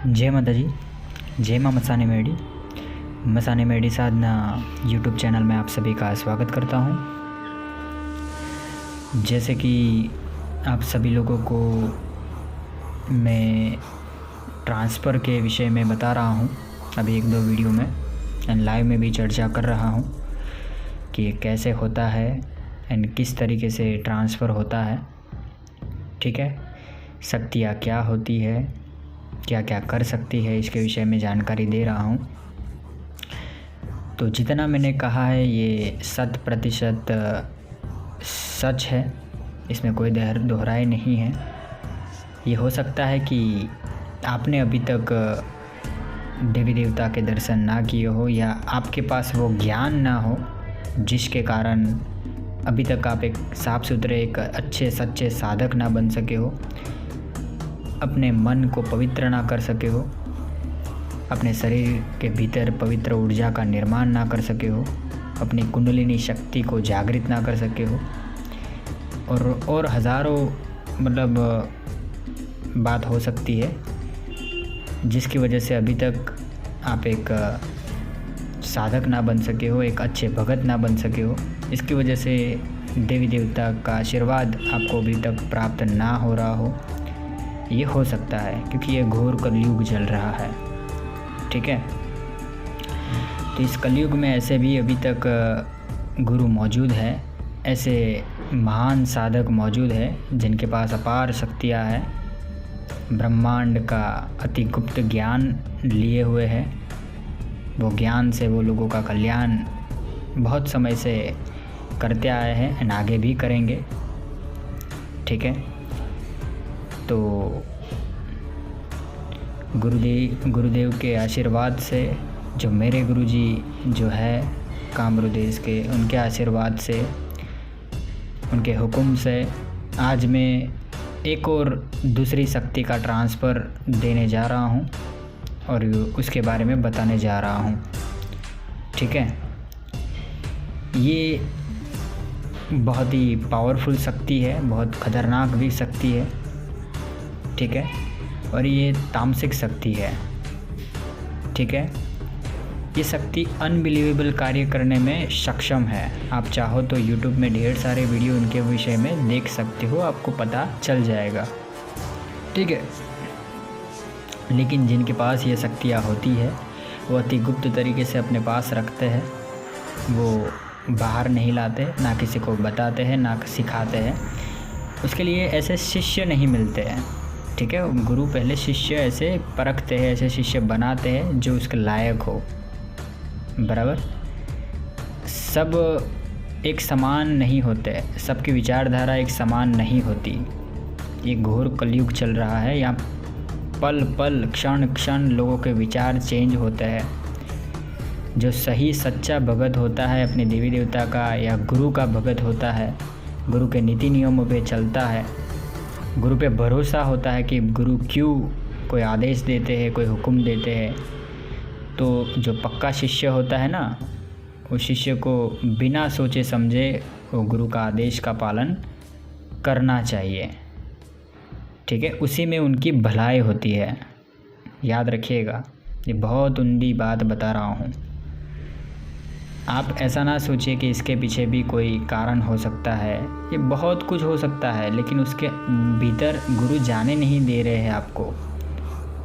जय माता जी। जय माँ मसाने मेडी साधना यूट्यूब चैनल में आप सभी का स्वागत करता हूँ। जैसे कि आप सभी लोगों को मैं ट्रांसफ़र के विषय में बता रहा हूँ अभी 1-2 वीडियो में एंड लाइव में भी चर्चा कर रहा हूँ कि ये कैसे होता है एंड किस तरीके से ट्रांसफ़र होता है। ठीक है, शक्तियाँ क्या होती है, क्या क्या कर सकती है, इसके विषय में जानकारी दे रहा हूँ। तो जितना मैंने कहा है ये 100% सच है, इसमें कोई दोहराई नहीं है। ये हो सकता है कि आपने अभी तक देवी देवता के दर्शन ना किए हो या आपके पास वो ज्ञान ना हो जिसके कारण अभी तक आप एक साफ सुथरे एक अच्छे सच्चे साधक ना बन सके हो, अपने मन को पवित्र ना कर सके हो, अपने शरीर के भीतर पवित्र ऊर्जा का निर्माण ना कर सके हो, अपनी कुंडलिनी शक्ति को जागृत ना कर सके हो और हज़ारों बात हो सकती है जिसकी वजह से अभी तक आप एक साधक ना बन सके हो, एक अच्छे भगत ना बन सके हो। इसकी वजह से देवी देवता का आशीर्वाद आपको अभी तक प्राप्त ना हो रहा हो। ये हो सकता है क्योंकि ये घोर कलयुग चल रहा है। ठीक है, तो इस कलयुग में ऐसे भी अभी तक गुरु मौजूद है, ऐसे महान साधक मौजूद है जिनके पास अपार शक्तियाँ हैं, ब्रह्मांड का अति गुप्त ज्ञान लिए हुए हैं। वो ज्ञान से वो लोगों का कल्याण बहुत समय से करते आए हैं एंड आगे भी करेंगे। ठीक है, तो गुरुदेव के आशीर्वाद से, जो मेरे गुरुजी जो है कामरू देश के, उनके आशीर्वाद से, उनके हुक्म से आज मैं एक और दूसरी शक्ति का ट्रांसफ़र देने जा रहा हूँ और उसके बारे में बताने जा रहा हूँ। ठीक है, ये बहुत ही पावरफुल शक्ति है, बहुत ख़तरनाक भी शक्ति है। ठीक है, और ये तामसिक शक्ति है। ठीक है, ये शक्ति अनबिलीवेबल कार्य करने में सक्षम है। आप चाहो तो YouTube में ढेर सारे वीडियो उनके विषय में देख सकते हो, आपको पता चल जाएगा। ठीक है, लेकिन जिनके पास ये शक्तियाँ होती है वो अति गुप्त तरीके से अपने पास रखते हैं, वो बाहर नहीं लाते, ना किसी को बताते हैं, ना सिखाते हैं। उसके लिए ऐसे शिष्य नहीं मिलते हैं। ठीक है, गुरु पहले शिष्य ऐसे परखते हैं, ऐसे शिष्य बनाते हैं जो उसके लायक हो। बराबर, सब एक समान नहीं होते, सबकी विचारधारा एक समान नहीं होती। ये घोर कलयुग चल रहा है, यहाँ पल पल क्षण क्षण लोगों के विचार चेंज होते हैं। जो सही सच्चा भगत होता है, अपने देवी देवता का या गुरु का भगत होता है, गुरु के नीति नियमों पे चलता है, गुरु पे भरोसा होता है कि गुरु क्यों कोई आदेश देते हैं, कोई हुक्म देते हैं, तो जो पक्का शिष्य होता है ना, उस शिष्य को बिना सोचे समझे वो गुरु का आदेश का पालन करना चाहिए। ठीक है, उसी में उनकी भलाई होती है। याद रखिएगा, ये बहुत उम्दी बात बता रहा हूँ। आप ऐसा ना सोचिए कि इसके पीछे भी कोई कारण हो सकता है, ये बहुत कुछ हो सकता है, लेकिन उसके भीतर गुरु जाने नहीं दे रहे हैं।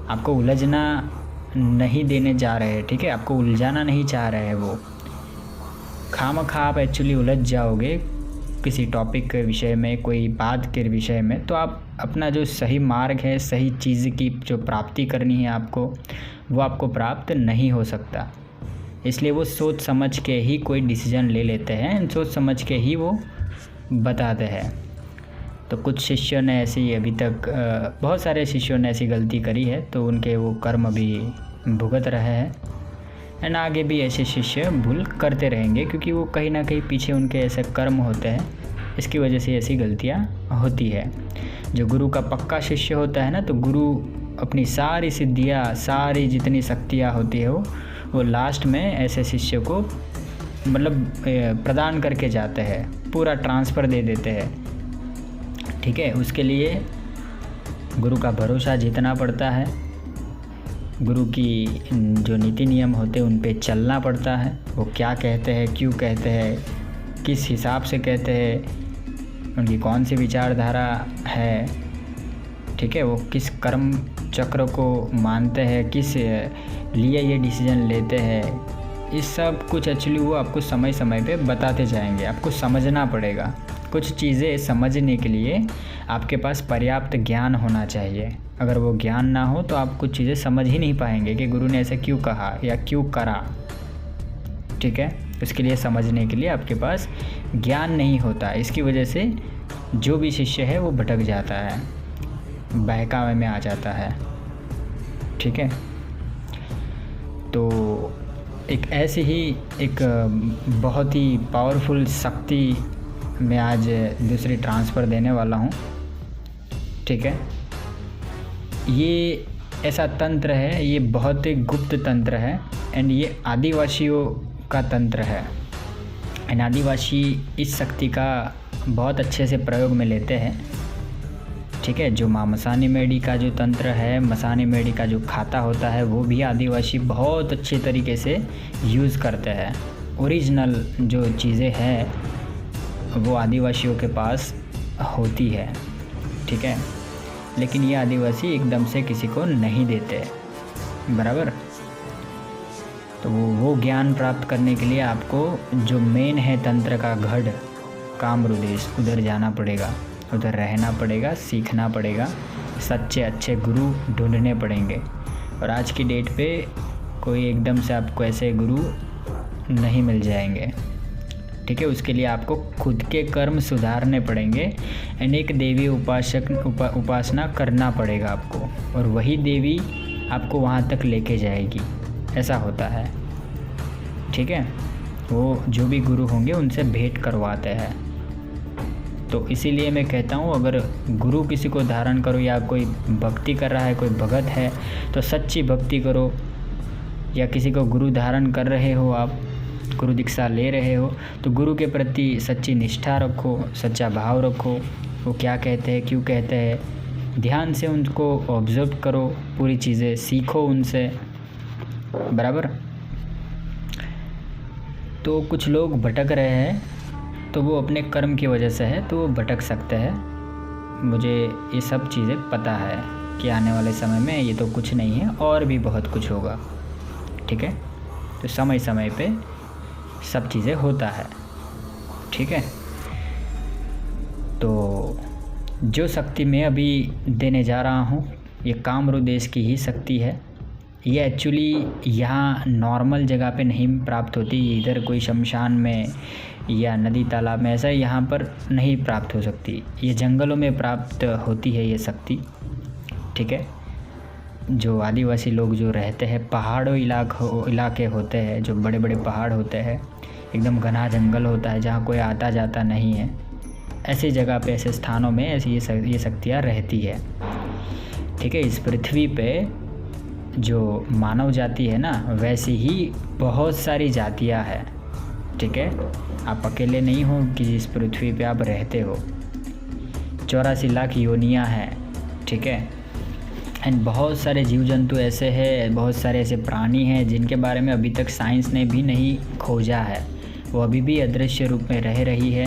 आपको उलझना नहीं देने जा रहे हैं। ठीक है, आपको उलझाना नहीं चाह रहे हैं। वो खामखा आप एक्चुअली उलझ जाओगे किसी टॉपिक के विषय में, कोई बात के विषय में, तो आप अपना जो सही मार्ग है, सही चीज़ की जो प्राप्ति करनी है आपको, वो आपको प्राप्त नहीं हो सकता। इसलिए वो सोच समझ के ही कोई डिसीजन ले लेते हैं, सोच समझ के ही वो बताते हैं। तो कुछ शिष्यों ने ऐसी अभी तक बहुत सारे शिष्यों ने ऐसी गलती करी है, तो उनके वो कर्म अभी भुगत रहे हैं एंड आगे भी ऐसे शिष्य भूल करते रहेंगे, क्योंकि वो कहीं ना कहीं पीछे उनके ऐसे कर्म होते हैं, इसकी वजह से ऐसी गलतियाँ होती है। जो गुरु का पक्का शिष्य होता है ना, तो गुरु अपनी सारी सिद्धियाँ, सारी जितनी शक्तियाँ होती है वो लास्ट में ऐसे शिष्य को प्रदान करके जाते हैं, पूरा ट्रांसफ़र दे देते हैं। ठीक है, उसके लिए गुरु का भरोसा जीतना पड़ता है, गुरु की जो नीति नियम होते हैं उन पे चलना पड़ता है। वो क्या कहते हैं, क्यों कहते हैं, किस हिसाब से कहते हैं, उनकी कौन सी विचारधारा है, ठीक है, वो किस कर्म चक्र को मानते हैं, किस लिए ये डिसीजन लेते हैं, इस सब कुछ एक्चुअली वो आपको समय समय पे बताते जाएंगे। आपको समझना पड़ेगा। कुछ चीज़ें समझने के लिए आपके पास पर्याप्त ज्ञान होना चाहिए। अगर वो ज्ञान ना हो तो आप कुछ चीज़ें समझ ही नहीं पाएंगे कि गुरु ने ऐसा क्यों कहा या क्यों करा, ठीक है। उसके लिए समझने के लिए आपके पास ज्ञान नहीं होता। इसकी वजह से जो भी शिष्य है वो भटक जाता है, बहकावे में आ जाता है, ठीक है। तो एक ऐसी ही एक बहुत ही पावरफुल शक्ति मैं आज दूसरी ट्रांसफ़र देने वाला हूँ, ठीक है। ये ऐसा तंत्र है, ये बहुत ही गुप्त तंत्र है एंड ये आदिवासियों का तंत्र है। एंड आदिवासी इस शक्ति का बहुत अच्छे से प्रयोग में लेते हैं, ठीक है। जो माँ मसानी मेडी का जो तंत्र है, मसानी मेडी का जो खाता होता है, वो भी आदिवासी बहुत अच्छे तरीके से यूज़ करते हैं। ओरिजिनल जो चीज़ें हैं वो आदिवासियों के पास होती है, ठीक है। लेकिन ये आदिवासी एकदम से किसी को नहीं देते, बराबर। तो वो ज्ञान प्राप्त करने के लिए आपको जो मेन है तंत्र का गढ़ कामरूदेश, उधर जाना पड़ेगा, उधर रहना पड़ेगा, सीखना पड़ेगा, सच्चे अच्छे गुरु ढूंढने पड़ेंगे। और आज की डेट पे कोई एकदम से आपको ऐसे गुरु नहीं मिल जाएंगे, ठीक है। उसके लिए आपको खुद के कर्म सुधारने पड़ेंगे एंड एक देवी उपासना करना पड़ेगा आपको, और वही देवी आपको वहाँ तक लेके जाएगी। ऐसा होता है, ठीक है। वो जो भी गुरु होंगे उनसे भेंट करवाते हैं। तो इसीलिए मैं कहता हूँ, अगर गुरु किसी को धारण करो या कोई भक्ति कर रहा है, कोई भगत है, तो सच्ची भक्ति करो। या किसी को गुरु धारण कर रहे हो, आप गुरु दीक्षा ले रहे हो, तो गुरु के प्रति सच्ची निष्ठा रखो, सच्चा भाव रखो। वो क्या कहते हैं, क्यों कहते हैं, ध्यान से उनको ऑब्जर्व करो, पूरी चीज़ें सीखो उनसे, बराबर। तो कुछ लोग भटक रहे हैं, तो वो अपने कर्म की वजह से है, तो वो भटक सकते हैं। मुझे ये सब चीज़ें पता है कि आने वाले समय में ये तो कुछ नहीं है, और भी बहुत कुछ होगा, ठीक है। तो समय समय पे सब चीज़ें होता है, ठीक है। तो जो शक्ति मैं अभी देने जा रहा हूँ, ये कामरूदेश की ही शक्ति है। ये एक्चुअली यहाँ नॉर्मल जगह पे नहीं प्राप्त होती, इधर कोई शमशान में या नदी तालाब में, ऐसा यहाँ पर नहीं प्राप्त हो सकती। ये जंगलों में प्राप्त होती है ये शक्ति, ठीक है। जो आदिवासी लोग जो रहते हैं, पहाड़ों इलाके होते हैं, जो बड़े बड़े पहाड़ होते हैं, एकदम घना जंगल होता है जहाँ कोई आता जाता नहीं है, ऐसी जगह पे, ऐसे स्थानों में ऐसी ये शक्तियाँ रहती है, ठीक है। इस पृथ्वी पे जो मानव जाति है ना, वैसी ही बहुत सारी जातियाँ हैं, ठीक है। आप अकेले नहीं हो कि जिस पृथ्वी पे आप रहते हो। 84 लाख योनियाँ हैं, ठीक है। एंड बहुत सारे जीव जंतु ऐसे हैं, बहुत सारे ऐसे प्राणी हैं जिनके बारे में अभी तक साइंस ने भी नहीं खोजा है। वो अभी भी अदृश्य रूप में रह रही है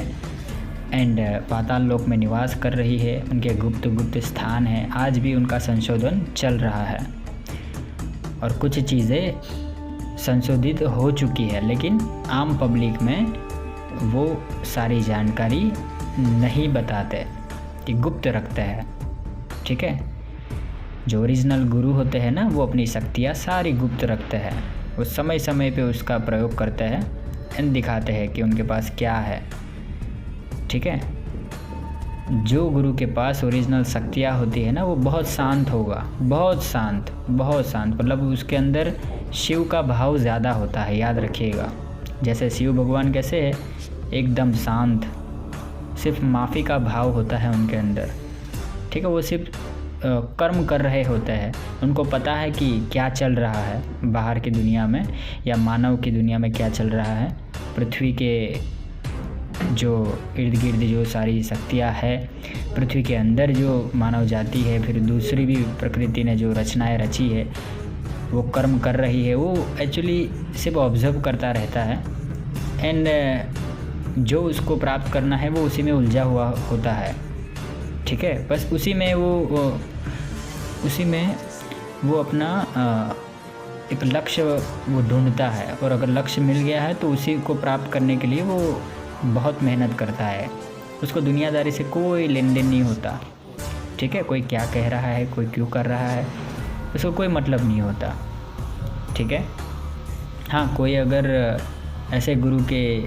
एंड पाताल लोक में निवास कर रही है। उनके गुप्त स्थान हैं, आज भी उनका संशोधन चल रहा है। और कुछ चीज़ें संशोधित हो चुकी है, लेकिन आम पब्लिक में वो सारी जानकारी नहीं बताते, कि गुप्त रखते हैं, ठीक है। जो ओरिजिनल गुरु होते हैं ना, वो अपनी शक्तियाँ सारी गुप्त रखते हैं। वो समय समय पे उसका प्रयोग करते हैं एंड दिखाते हैं कि उनके पास क्या है, ठीक है। जो गुरु के पास ओरिजिनल शक्तियाँ होती है ना, वो बहुत शांत होगा, बहुत शांत, मतलब उसके अंदर शिव का भाव ज़्यादा होता है, याद रखिएगा। जैसे शिव भगवान कैसे है, एकदम शांत, सिर्फ माफ़ी का भाव होता है उनके अंदर, ठीक है। वो सिर्फ कर्म कर रहे होते हैं, उनको पता है कि क्या चल रहा है बाहर की दुनिया में या मानव की दुनिया में क्या चल रहा है। पृथ्वी के जो इर्द गिर्द जो सारी शक्तियाँ है, पृथ्वी के अंदर जो मानव जाति है, फिर दूसरी भी प्रकृति ने जो रचनाएं रची है, वो कर्म कर रही है, वो एक्चुअली सिर्फ ऑब्ज़र्व करता रहता है एंड जो उसको प्राप्त करना है वो उसी में उलझा हुआ होता है। ठीक है, बस उसी में वो अपना एक लक्ष्य वो ढूंढता है, और अगर लक्ष्य मिल गया है तो उसी को प्राप्त करने के लिए वो बहुत मेहनत करता है। उसको दुनियादारी से कोई लेन देन नहीं होता। ठीक है, कोई क्या कह रहा है, कोई क्यों कर रहा है, उसको कोई मतलब नहीं होता। ठीक है, हाँ, कोई अगर ऐसे गुरु के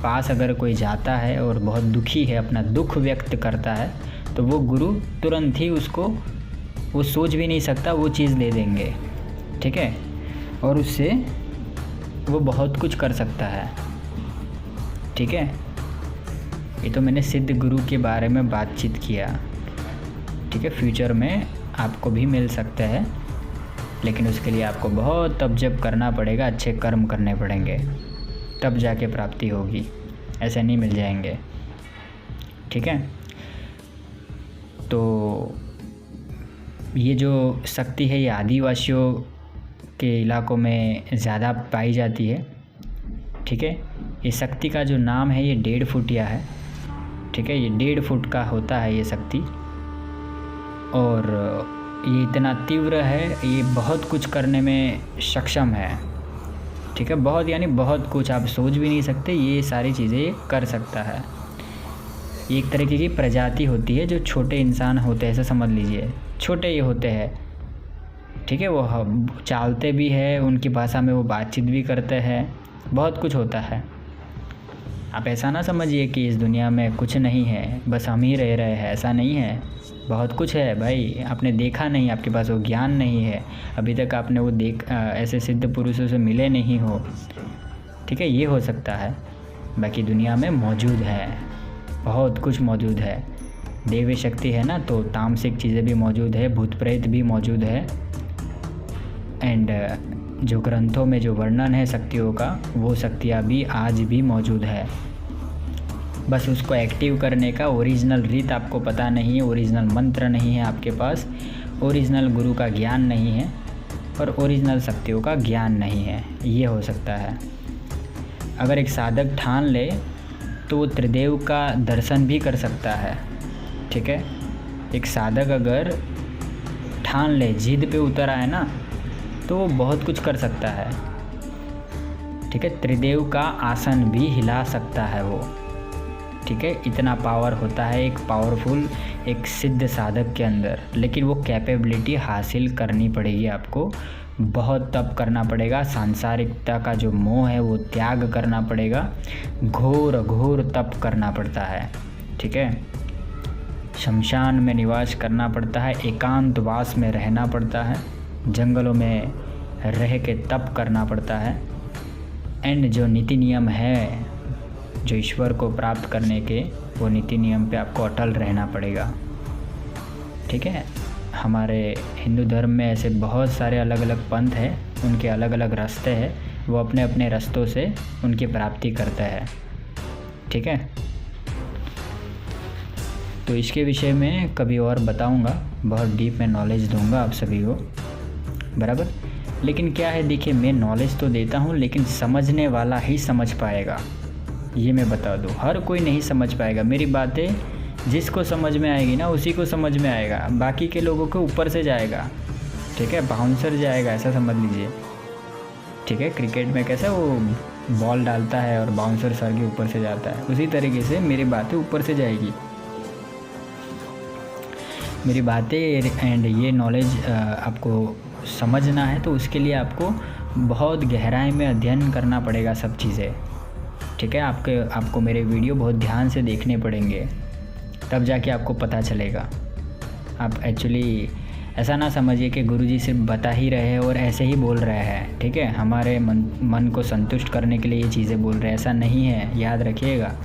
पास अगर कोई जाता है और बहुत दुखी है, अपना दुख व्यक्त करता है, तो वो गुरु तुरंत ही उसको, वो सोच भी नहीं सकता, वो चीज़ दे देंगे। ठीक है, और उससे वो बहुत कुछ कर सकता है। ठीक है, ये तो मैंने सिद्ध गुरु के बारे में बातचीत किया। ठीक है, फ्यूचर में आपको भी मिल सकता है, लेकिन उसके लिए आपको बहुत तप जप करना पड़ेगा, अच्छे कर्म करने पड़ेंगे, तब जाके प्राप्ति होगी, ऐसे नहीं मिल जाएंगे। ठीक है, तो ये जो शक्ति है ये आदिवासियों के इलाकों में ज़्यादा पाई जाती है। ठीक है, ये शक्ति का जो नाम है ये 1.5 फुटिया है। ठीक है, ये 1.5 फुट का होता है ये शक्ति, और ये इतना तीव्र है, ये बहुत कुछ करने में सक्षम है। ठीक है, बहुत यानी बहुत कुछ, आप सोच भी नहीं सकते ये सारी चीज़ें कर सकता है। ये एक तरीके की प्रजाति होती है, जो छोटे इंसान होते हैं, ऐसा समझ लीजिए, छोटे ये होते हैं। ठीक है, वो चालते भी है, उनकी भाषा में वो बातचीत भी करते हैं, बहुत कुछ होता है। आप ऐसा ना समझिए कि इस दुनिया में कुछ नहीं है, बस हम ही रह रहे हैं, ऐसा नहीं है, बहुत कुछ है भाई। आपने देखा नहीं, आपके पास वो ज्ञान नहीं है, अभी तक आपने वो ऐसे सिद्ध पुरुषों से मिले नहीं हो। ठीक है, ये हो सकता है, बाकी दुनिया में मौजूद है, बहुत कुछ मौजूद है। देवी शक्ति है ना, तो तामसिक चीज़ें भी मौजूद है, भूत प्रेत भी मौजूद है, एंड जो ग्रंथों में जो वर्णन है शक्तियों का, वो शक्तियाँ भी आज भी मौजूद है। बस उसको एक्टिव करने का ओरिजिनल रीत आपको पता नहीं है, ओरिजिनल मंत्र नहीं है आपके पास, ओरिजिनल गुरु का ज्ञान नहीं है, और ओरिजिनल शक्तियों का ज्ञान नहीं है, ये हो सकता है। अगर एक साधक ठान ले तो वो त्रिदेव का दर्शन भी कर सकता है। ठीक है, एक साधक अगर ठान ले, जिद पे उतर आए ना, तो वो बहुत कुछ कर सकता है। ठीक है, त्रिदेव का आसन भी हिला सकता है वो। ठीक है, इतना पावर होता है एक पावरफुल, एक सिद्ध साधक के अंदर, लेकिन वो कैपेबिलिटी हासिल करनी पड़ेगी आपको, बहुत तप करना पड़ेगा, सांसारिकता का जो मोह है वो त्याग करना पड़ेगा, घोर घोर तप करना पड़ता है। ठीक है, शमशान में निवास करना पड़ता है, एकांतवास में रहना पड़ता है, जंगलों में रह के तप करना पड़ता है, एंड जो नीति नियम है जो ईश्वर को प्राप्त करने के, वो नीति नियम पे आपको अटल रहना पड़ेगा। ठीक है, हमारे हिंदू धर्म में ऐसे बहुत सारे अलग अलग पंथ हैं, उनके अलग अलग रास्ते हैं, वो अपने अपने रास्तों से उनकी प्राप्ति करते हैं। ठीक है, तो इसके विषय में कभी और बताऊंगा, बहुत डीप में नॉलेज दूंगा आप सभी को, बराबर। लेकिन क्या है, देखिए, मैं नॉलेज तो देता हूँ, लेकिन समझने वाला ही समझ पाएगा, ये मैं बता दूँ। हर कोई नहीं समझ पाएगा मेरी बातें, जिसको समझ में आएगी ना उसी को समझ में आएगा, बाकी के लोगों के ऊपर से जाएगा। ठीक है, बाउंसर जाएगा, ऐसा समझ लीजिए। ठीक है, क्रिकेट में कैसे वो बॉल डालता है और बाउंसर सर के ऊपर से जाता है, उसी तरीके से मेरी बातें ऊपर से जाएगी, मेरी बातें एंड ये नॉलेज आपको समझना है, तो उसके लिए आपको बहुत गहराई में अध्ययन करना पड़ेगा सब चीज़ें। ठीक है, आपको मेरे वीडियो बहुत ध्यान से देखने पड़ेंगे, तब जाके आपको पता चलेगा। आप एक्चुअली ऐसा ना समझिए कि गुरुजी सिर्फ बता ही रहे हैं और ऐसे ही बोल रहे हैं। ठीक है, हमारे मन को संतुष्ट करने के लिए ये चीज़ें बोल रहे हैं, ऐसा नहीं है, याद रखिएगा।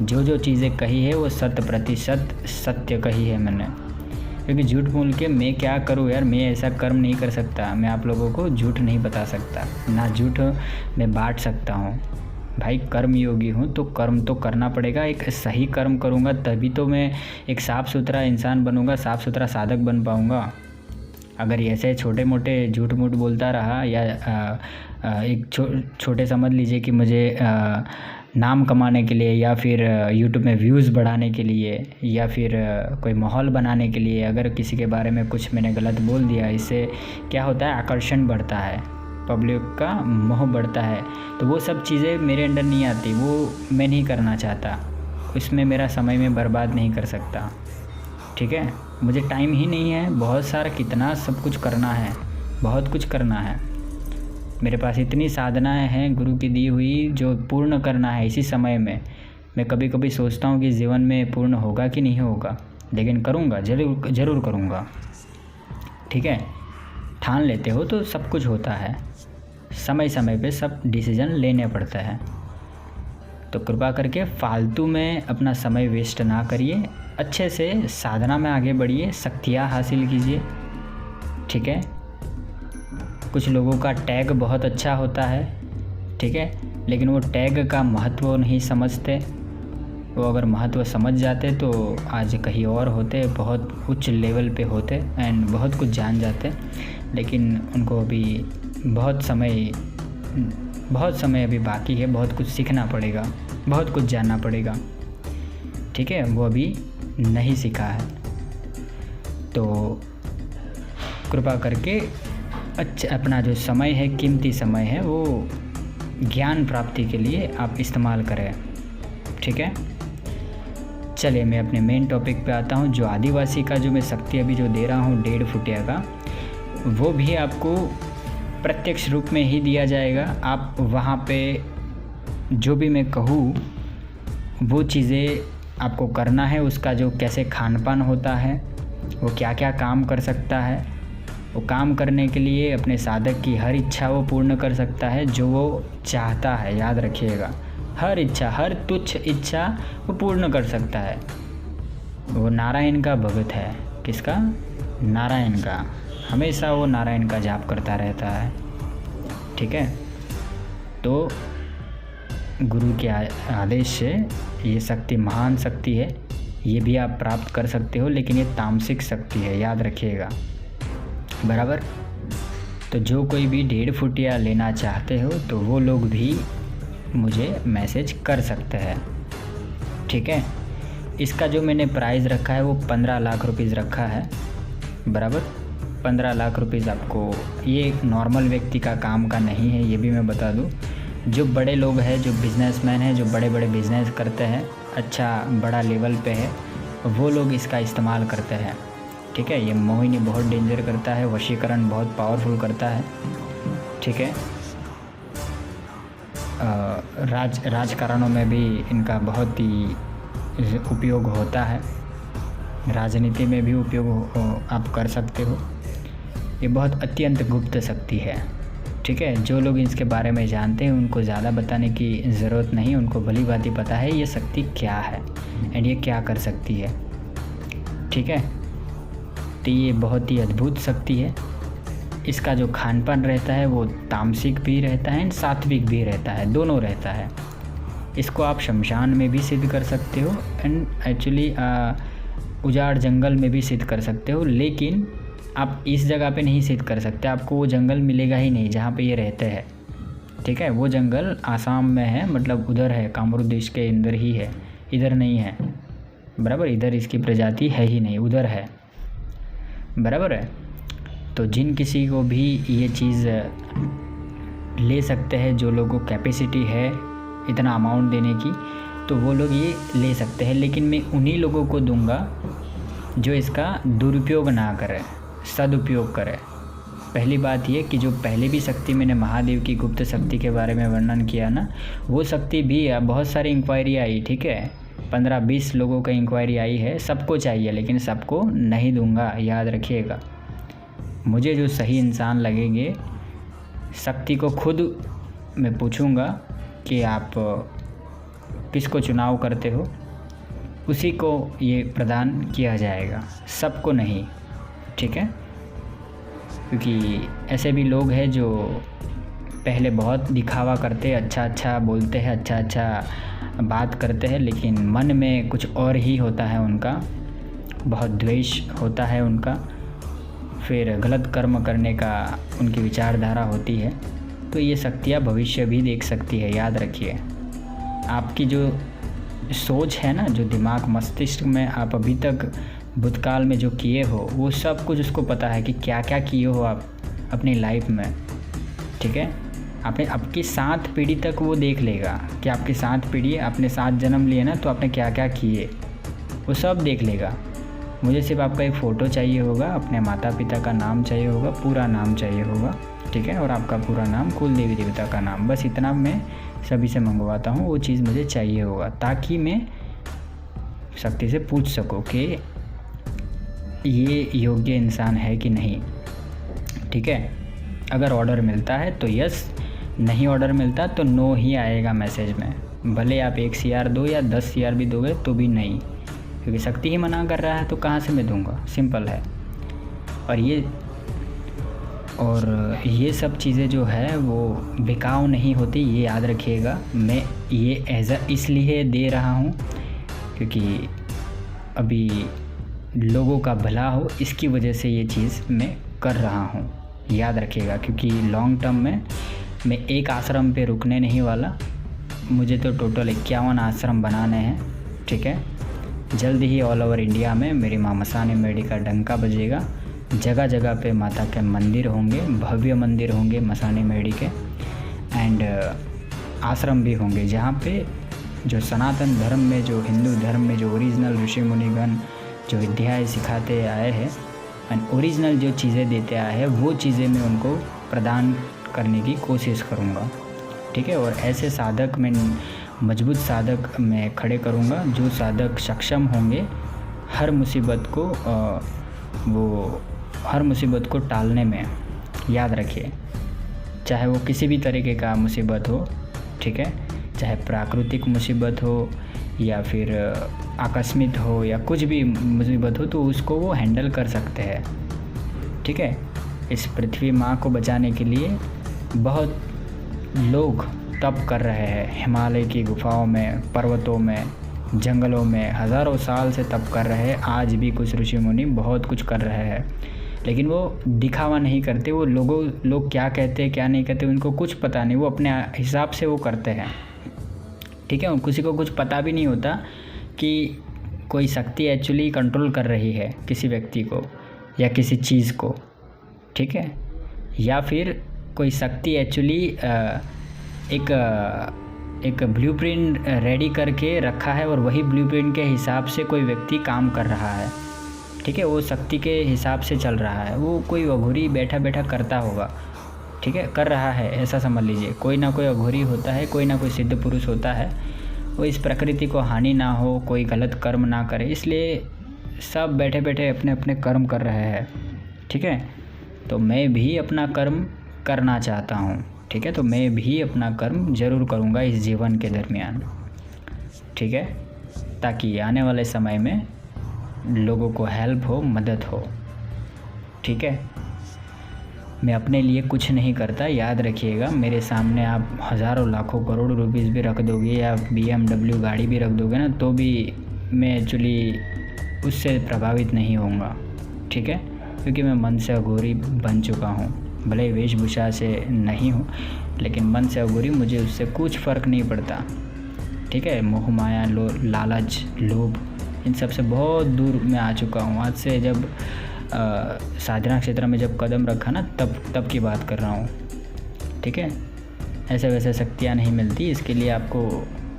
जो चीज़ें कही है वो 100% सत्य कही है मैंने, क्योंकि झूठ बोल के मैं क्या करूँ यार, मैं ऐसा कर्म नहीं कर सकता, मैं आप लोगों को झूठ नहीं बता सकता, ना झूठ मैं बांट सकता हूँ। भाई कर्म योगी हूँ तो कर्म तो करना पड़ेगा, एक सही कर्म करूँगा तभी तो मैं एक साफ़ सुथरा इंसान बनूँगा, साफ़ सुथरा साधक बन पाऊँगा। अगर ऐसे छोटे मोटे झूठ मूठ बोलता रहा या एक छोटे समझ लीजिए कि मुझे नाम कमाने के लिए या फिर यूट्यूब में व्यूज़ बढ़ाने के लिए या फिर कोई माहौल बनाने के लिए अगर किसी के बारे में कुछ मैंने गलत बोल दिया, इससे क्या होता है, आकर्षण बढ़ता है, पब्लिक का मोह बढ़ता है। तो वो सब चीज़ें मेरे अंदर नहीं आती, वो मैं नहीं करना चाहता, इसमें मेरा समय मैं बर्बाद नहीं कर सकता। ठीक है, मुझे टाइम ही नहीं है, बहुत सारा कितना सब कुछ करना है, बहुत कुछ करना है। मेरे पास इतनी साधनाएं हैं गुरु की दी हुई जो पूर्ण करना है इसी समय में। मैं कभी कभी सोचता हूँ कि जीवन में पूर्ण होगा कि नहीं होगा, लेकिन करूँगा, ज़रूर करूँगा। ठीक है, ठान लेते हो तो सब कुछ होता है, समय समय पे सब डिसीजन लेने पड़ता है। तो कृपा करके फालतू में अपना समय वेस्ट ना करिए, अच्छे से साधना में आगे बढ़िए, शक्तियाँ हासिल कीजिए। ठीक है, कुछ लोगों का टैग बहुत अच्छा होता है, ठीक है, लेकिन वो टैग का महत्व नहीं समझते। वो अगर महत्व समझ जाते तो आज कहीं और होते, बहुत उच्च लेवल पे होते एंड बहुत कुछ जान जाते, लेकिन उनको अभी बहुत समय अभी बाकी है, बहुत कुछ सीखना पड़ेगा, बहुत कुछ जानना पड़ेगा। ठीक है, वो अभी नहीं सीखा है। तो कृपा करके अच्छा अपना जो समय है, कीमती समय है, वो ज्ञान प्राप्ति के लिए आप इस्तेमाल करें। ठीक है, चलिए मैं अपने मेन टॉपिक पे आता हूँ। जो आदिवासी का जो मैं शक्ति अभी जो दे रहा हूँ 1.5 फुटिया का, वो भी आपको प्रत्यक्ष रूप में ही दिया जाएगा। आप वहाँ पे जो भी मैं कहूँ वो चीज़ें आपको करना है। उसका जो कैसे खान पान होता है, वो क्या क्या काम कर सकता है, वो काम करने के लिए अपने साधक की हर इच्छा वो पूर्ण कर सकता है जो वो चाहता है। याद रखिएगा, हर इच्छा, हर तुच्छ इच्छा वो पूर्ण कर सकता है। वो नारायण का भगत है। किसका? नारायण का। हमेशा वो नारायण का जाप करता रहता है। ठीक है, तो गुरु के आदेश से ये शक्ति महान शक्ति है, ये भी आप प्राप्त कर सकते हो, लेकिन ये तामसिक शक्ति है, याद रखिएगा। बराबर। तो जो कोई भी 1.5 फुटिया लेना चाहते हो तो वो लोग भी मुझे मैसेज कर सकते हैं। ठीक है, इसका जो मैंने प्राइस रखा है वो 15 लाख रुपीज़ रखा है। बराबर, 15 लाख रुपीज़ आपको, ये एक नॉर्मल व्यक्ति का काम का नहीं है, ये भी मैं बता दूं। जो बड़े लोग हैं, जो बिजनेसमैन हैं, जो बड़े बड़े बिजनेस करते हैं, अच्छा बड़ा लेवल पे है, वो लोग इसका इस्तेमाल करते हैं। ठीक है, ये मोहिनी बहुत डेंजर करता है, वशीकरण बहुत पावरफुल करता है। ठीक है, राजकारणों में भी इनका बहुत ही उपयोग होता है, राजनीति में भी उपयोग आप कर सकते हो। ये बहुत अत्यंत गुप्त शक्ति है। ठीक है, जो लोग इसके बारे में जानते हैं उनको ज़्यादा बताने की ज़रूरत नहीं, उनको भली भांति पता है ये शक्ति क्या है एंड ये क्या कर सकती है। ठीक है, तो ये बहुत ही अद्भुत शक्ति है। इसका जो खान पान रहता है वो तामसिक भी रहता है एंड सात्विक भी रहता है, दोनों रहता है। इसको आप शमशान में भी सिद्ध कर सकते हो एंड एक्चुअली उजाड़ जंगल में भी सिद्ध कर सकते हो, लेकिन आप इस जगह पे नहीं सिद्ध कर सकते, आपको वो जंगल मिलेगा ही नहीं जहाँ पे ये रहते हैं। ठीक है, वो जंगल आसाम में है, मतलब उधर है, कामरूप देश के अंदर ही है, इधर नहीं है। बराबर, इधर इसकी प्रजाति है ही नहीं, उधर है। बराबर है। तो जिन किसी को भी ये चीज़ ले सकते हैं, जो लोगों को कैपेसिटी है इतना अमाउंट देने की, तो वो लोग ये ले सकते हैं, लेकिन मैं उन्हीं लोगों को दूंगा जो इसका दुरुपयोग ना करें, सदुपयोग करें। पहली बात ये कि जो पहले भी शक्ति मैंने महादेव की गुप्त शक्ति के बारे में वर्णन किया ना, वो शक्ति भी बहुत सारी इंक्वायरी आई। ठीक है, 15-20 लोगों का इंक्वायरी आई है, सबको चाहिए, लेकिन सबको नहीं दूंगा, याद रखिएगा। मुझे जो सही इंसान लगेंगे, शक्ति को खुद मैं पूछूंगा कि आप किसको चुनाव करते हो, उसी को ये प्रदान किया जाएगा, सबको नहीं। ठीक है, क्योंकि ऐसे भी लोग हैं जो पहले बहुत दिखावा करते, अच्छा बोलते हैं, अच्छा बात करते हैं, लेकिन मन में कुछ और ही होता है उनका, बहुत द्वेष होता है उनका। फिर गलत कर्म करने का उनकी विचारधारा होती है, तो ये शक्तियाँ भविष्य भी देख सकती है। याद रखिए, आपकी जो सोच है ना, जो दिमाग मस्तिष्क में आप अभी तक भूतकाल में जो किए हो, वो सब कुछ उसको पता है कि क्या क्या किए हो आप अपनी लाइफ में। ठीक है, आपने आपकी 7 पीढ़ी तक वो देख लेगा कि आपकी 7 पीढ़ी, आपने 7 जन्म लिए ना, तो आपने क्या क्या किए, वो सब देख लेगा। मुझे सिर्फ आपका एक फ़ोटो चाहिए होगा, अपने माता पिता का नाम चाहिए होगा, पूरा नाम चाहिए होगा, ठीक है, और आपका पूरा नाम, कुल देवी देवता का नाम, बस इतना मैं सभी से मंगवाता हूँ। वो चीज़ मुझे चाहिए होगा ताकि मैं शक्ति से पूछ सकूँ कि ये योग्य इंसान है कि नहीं। ठीक है, अगर ऑर्डर मिलता है तो यस, नहीं ऑर्डर मिलता तो नो ही आएगा मैसेज में। भले आप 1 CR दो या 10 CR भी दोगे तो भी नहीं, क्योंकि शक्ति ही मना कर रहा है, तो कहाँ से मैं दूंगा, सिंपल है। और ये सब चीज़ें जो है वो बिकाऊ नहीं होती, ये याद रखिएगा। मैं ये इसलिए दे रहा हूँ क्योंकि अभी लोगों का भला हो, इसकी वजह से ये चीज़ मैं कर रहा हूँ, याद रखिएगा। क्योंकि लॉन्ग टर्म में मैं एक आश्रम पे रुकने नहीं वाला, मुझे तो टोटल 51 आश्रम बनाने हैं। ठीक है, जल्द ही ऑल ओवर इंडिया में मेरी माँ मसानी मेडी का डंका बजेगा। जगह जगह पे माता के मंदिर होंगे, भव्य मंदिर होंगे मसानी मेडी के, एंड आश्रम भी होंगे जहाँ पे जो सनातन धर्म में, जो हिंदू धर्म में जो ओरिजिनल ऋषि मुनिगण जो विद्याएँ सिखाते आए हैं एंड ओरिजिनल जो चीज़ें देते आए हैं, वो चीज़ें मैं उनको प्रदान करने की कोशिश करूँगा। ठीक है, और ऐसे साधक मैं, मजबूत साधक मैं खड़े करूँगा, जो साधक सक्षम होंगे हर मुसीबत को टालने में। याद रखिए, चाहे वो किसी भी तरीके का मुसीबत हो, ठीक है, चाहे प्राकृतिक मुसीबत हो या फिर आकस्मिक हो या कुछ भी मुसीबत हो, तो उसको वो हैंडल कर सकते हैं। ठीक है, इस पृथ्वी माँ को बचाने के लिए बहुत लोग तप कर रहे हैं, हिमालय की गुफाओं में, पर्वतों में, जंगलों में हज़ारों साल से तप कर रहे हैं। आज भी कुछ ऋषि मुनि बहुत कुछ कर रहे हैं, लेकिन वो दिखावा नहीं करते। वो लोग क्या कहते हैं क्या नहीं कहते उनको कुछ पता नहीं, वो अपने हिसाब से वो करते हैं। ठीक है, किसी को कुछ पता भी नहीं होता कि कोई शक्ति एक्चुअली कंट्रोल कर रही है किसी व्यक्ति को या किसी चीज़ को। ठीक है, या फिर कोई शक्ति एक्चुअली एक ब्लूप्रिंट रेडी करके रखा है और वही ब्लूप्रिंट के हिसाब से कोई व्यक्ति काम कर रहा है। ठीक है, वो शक्ति के हिसाब से चल रहा है, वो कोई अघोरी बैठा बैठा करता होगा। ठीक है, कर रहा है, ऐसा समझ लीजिए। कोई ना कोई अघोरी होता है, कोई ना कोई सिद्ध पुरुष होता है, वो इस प्रकृति को हानि ना हो, कोई गलत कर्म ना करे, इसलिए सब बैठे बैठे अपने अपने कर्म कर रहे हैं। ठीक है, तो मैं भी अपना कर्म करना चाहता हूँ। ठीक है, तो मैं भी अपना कर्म ज़रूर करूँगा इस जीवन के दरमियान। ठीक है, ताकि आने वाले समय में लोगों को हेल्प हो, मदद हो। ठीक है, मैं अपने लिए कुछ नहीं करता, याद रखिएगा। मेरे सामने आप हज़ारों लाखों करोड़ रुपीस भी रख दोगे या BMW गाड़ी भी रख दोगे ना, तो भी मैं एक्चुअली उससे प्रभावित नहीं होऊंगा। ठीक है, क्योंकि मैं मन से अघोरी बन चुका हूँ। भले वेशभूषा से नहीं हूँ, लेकिन मन से अघोरी, मुझे उससे कुछ फ़र्क नहीं पड़ता। ठीक है, मोह माया, लालच, लोभ, इन सब से बहुत दूर मैं आ चुका हूँ। आज से जब साधना क्षेत्र में जब कदम रखा ना, तब की बात कर रहा हूँ। ठीक है, ऐसे वैसे शक्तियाँ नहीं मिलती, इसके लिए आपको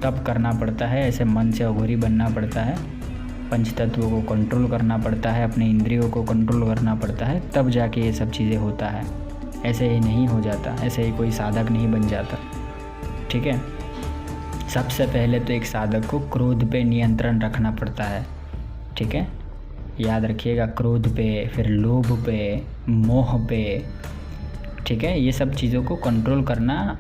तप करना पड़ता है, ऐसे मन से अघोरी बनना पड़ता है, पंच तत्वों को कंट्रोल करना पड़ता है, अपने इंद्रियों को कंट्रोल करना पड़ता है, तब जाके ये सब चीज़ें होता है। ऐसे ही नहीं हो जाता, ऐसे ही कोई साधक नहीं बन जाता। ठीक है, सबसे पहले तो एक साधक को क्रोध पे नियंत्रण रखना पड़ता है। ठीक है, याद रखिएगा, क्रोध पे, फिर लोभ पे, मोह पे। ठीक है, ये सब चीज़ों को कंट्रोल करना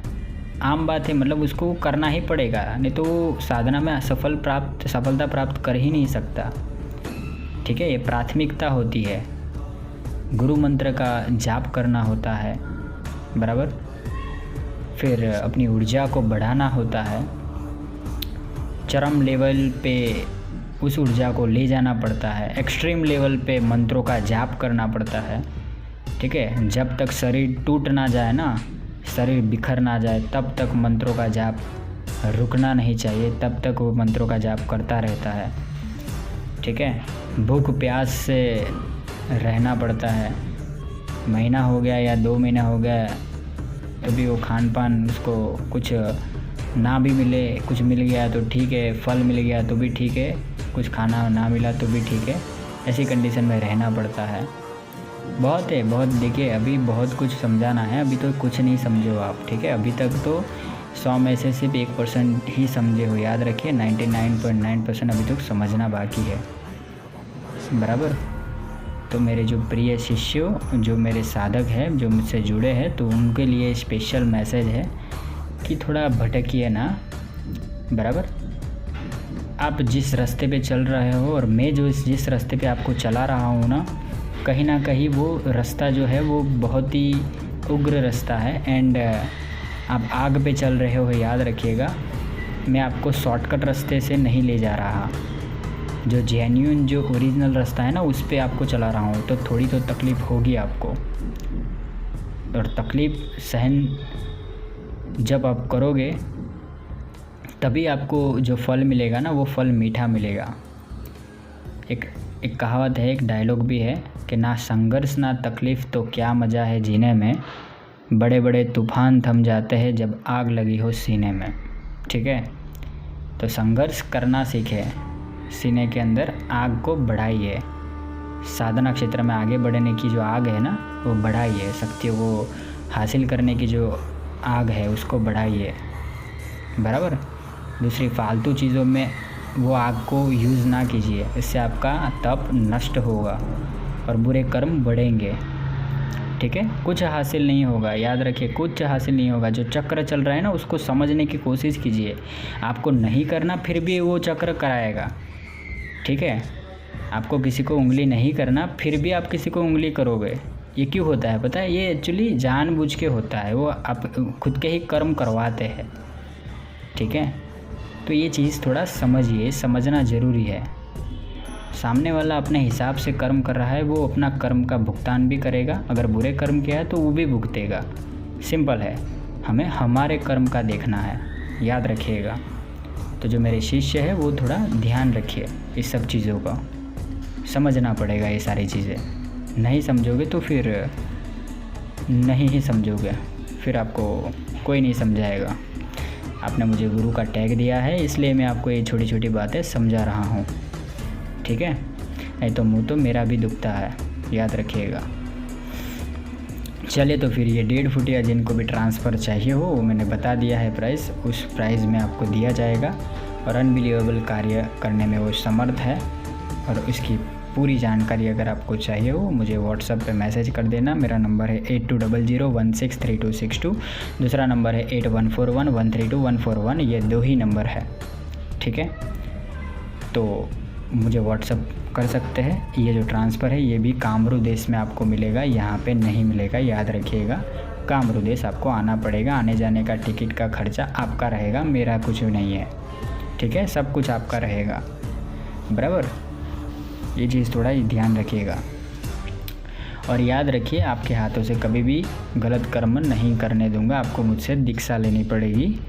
आम बात है, मतलब उसको करना ही पड़ेगा, नहीं तो साधना में सफलता प्राप्त कर ही नहीं सकता। ठीक है, ये प्राथमिकता होती है। गुरु मंत्र का जाप करना होता है, बराबर, फिर अपनी ऊर्जा को बढ़ाना होता है, चरम लेवल पे उस ऊर्जा को ले जाना पड़ता है, एक्सट्रीम लेवल पे मंत्रों का जाप करना पड़ता है। ठीक है। जब तक शरीर टूट ना जाए ना, शरीर बिखर ना जाए, तब तक मंत्रों का जाप रुकना नहीं चाहिए, तब तक वो मंत्रों का जाप करता रहता है, ठीक है। भूख प्यास से रहना पड़ता है, महीना हो गया या 2 महीना हो गया तो भी वो खान पान उसको कुछ ना भी मिले, कुछ मिल गया तो ठीक है, फल मिल गया तो भी ठीक है, कुछ खाना ना मिला तो भी ठीक है, ऐसी कंडीशन में रहना पड़ता है। बहुत है, बहुत। देखिए अभी बहुत कुछ समझाना है, अभी तो कुछ नहीं समझे हो आप, ठीक है। अभी तक तो 100 में से सिर्फ 1% ही समझे हो, याद रखिए 99.9% अभी तक समझना बाकी है, बराबर। तो मेरे जो प्रिय शिष्यों, जो मेरे साधक हैं, जो मुझसे जुड़े हैं, तो उनके लिए स्पेशल मैसेज है कि थोड़ा भटकिए ना, बराबर। आप जिस रास्ते पे चल रहे हो और मैं जिस रास्ते पे आपको चला रहा हूँ ना कहीं वो रास्ता जो है वो बहुत ही उग्र रास्ता है। एंड आप आग पे चल रहे हो, याद रखिएगा। मैं आपको शॉर्टकट रास्ते से नहीं ले जा रहा, जो जेन्युइन, जो ओरिजिनल रास्ता है ना, उस पे आपको चला रहा हूँ। तो थोड़ी तो तकलीफ़ होगी आपको, और तकलीफ़ सहन जब आप करोगे तभी आपको जो फल मिलेगा ना, वो फल मीठा मिलेगा। एक कहावत है, एक डायलॉग भी है कि ना संघर्ष ना तकलीफ़ तो क्या मज़ा है जीने में, बड़े बड़े तूफ़ान थम जाते हैं जब आग लगी हो सीने में, ठीक है। तो संघर्ष करना सीखे, सीने के अंदर आग को बढ़ाइए, साधना क्षेत्र में आगे बढ़ने की जो आग है ना वो बढ़ाइए, शक्तियों को हासिल करने की जो आग है उसको बढ़ाइए, बराबर। दूसरी फालतू चीज़ों में वो आग को यूज़ ना कीजिए, इससे आपका तप नष्ट होगा और बुरे कर्म बढ़ेंगे, ठीक है। कुछ हासिल नहीं होगा, याद रखिए, कुछ हासिल नहीं होगा। जो चक्र चल रहा है ना उसको समझने की कोशिश कीजिए। आपको नहीं करना फिर भी वो चक्र कराएगा, ठीक है। आपको किसी को उंगली नहीं करना फिर भी आप किसी को उंगली करोगे। ये क्यों होता है पता है? ये एक्चुअली जानबूझ के होता है, वो आप खुद के ही कर्म करवाते हैं, ठीक है। तो ये चीज़ थोड़ा समझिए, समझना ज़रूरी है। सामने वाला अपने हिसाब से कर्म कर रहा है, वो अपना कर्म का भुगतान भी करेगा। अगर बुरे कर्म किया है तो वो भी भुगतेगा, सिंपल है। हमें हमारे कर्म का देखना है, याद रखिएगा। तो जो मेरे शिष्य है वो थोड़ा ध्यान रखिए, इस सब चीज़ों का समझना पड़ेगा। ये सारी चीज़ें नहीं समझोगे तो फिर नहीं ही समझोगे, फिर आपको कोई नहीं समझाएगा। आपने मुझे गुरु का टैग दिया है, इसलिए मैं आपको ये छोटी छोटी बातें समझा रहा हूँ, ठीक है। नहीं तो मुँह तो मेरा भी दुखता है, याद रखिएगा। चलिए, तो फिर ये 1.5 फुटिया जिनको भी ट्रांसफ़र चाहिए हो वो मैंने बता दिया है प्राइस, उस प्राइस में आपको दिया जाएगा। और अनबिलीवेबल कार्य करने में वो समर्थ है। और उसकी पूरी जानकारी अगर आपको चाहिए हो मुझे व्हाट्सएप पे मैसेज कर देना। मेरा नंबर है 8200163262, दूसरा नंबर है 8141132141। ये 2 ही नंबर है, ठीक है। तो मुझे व्हाट्सएप कर सकते हैं। ये जो ट्रांसफ़र है ये भी कामरू देश में आपको मिलेगा, यहाँ पे नहीं मिलेगा, याद रखिएगा। कामरू देश आपको आना पड़ेगा, आने जाने का टिकट का खर्चा आपका रहेगा, मेरा कुछ नहीं है, ठीक है। सब कुछ आपका रहेगा, बराबर। ये चीज़ थोड़ा ध्यान रखिएगा। और याद रखिए, आपके हाथों से कभी भी गलत कर्म नहीं करने दूंगा। आपको मुझसे दीक्षा लेनी पड़ेगी।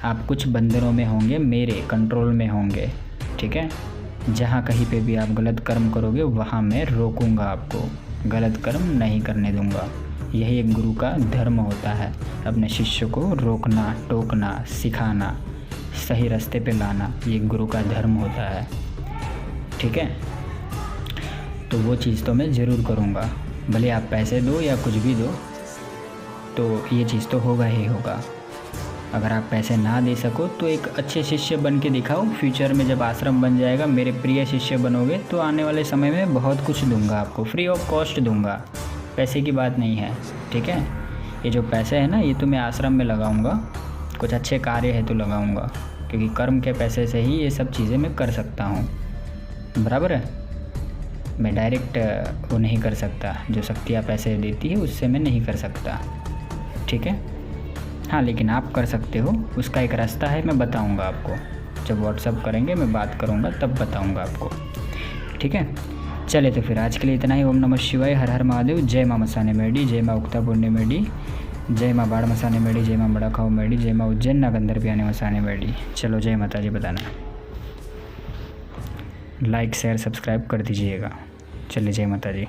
आप कुछ बंधनों में होंगे, मेरे कंट्रोल में होंगे, ठीक है। जहाँ कहीं पे भी आप गलत कर्म करोगे वहाँ मैं रोकूंगा, आपको गलत कर्म नहीं करने दूंगा। यही एक गुरु का धर्म होता है, अपने शिष्य को रोकना, टोकना, सिखाना, सही रास्ते पे लाना, ये गुरु का धर्म होता है, ठीक है। तो वो चीज़ तो मैं ज़रूर करूँगा, भले आप पैसे दो या कुछ भी दो, तो ये चीज़ तो होगा ही होगा। अगर आप पैसे ना दे सको तो एक अच्छे शिष्य बन के दिखाओ। फ्यूचर में जब आश्रम बन जाएगा, मेरे प्रिय शिष्य बनोगे, तो आने वाले समय में बहुत कुछ दूंगा आपको, फ्री ऑफ कॉस्ट दूंगा। पैसे की बात नहीं है, ठीक है। ये जो पैसे है ना, ये तो मैं आश्रम में लगाऊंगा, कुछ अच्छे कार्य है तो लगाऊंगा, क्योंकि कर्म के पैसे से ही ये सब चीज़ें मैं कर सकता हूँ, बराबर है। मैं डायरेक्ट वो नहीं कर सकता, जो शक्तियाँ पैसे देती है उससे मैं नहीं कर सकता, ठीक है। हाँ, लेकिन आप कर सकते हो, उसका एक रास्ता है, मैं बताऊंगा आपको। जब व्हाट्सअप करेंगे मैं बात करूंगा तब बताऊंगा आपको, ठीक है। चले तो फिर आज के लिए इतना ही। ओम नमः शिवाय, हर हर महादेव, जय माँ मसाने मेडी, जय माँ उक्ता पुण्य मेडी, जय माँ बाढ़ मसाने मेडी, जय माँ बड़ा खाओ मेडी, जय माँ उज्जैन नागंदर पियाने मसाने मेडी। चलो जय माता जी बताना, लाइक शेयर सब्सक्राइब कर दीजिएगा। चलिए जय माता जी।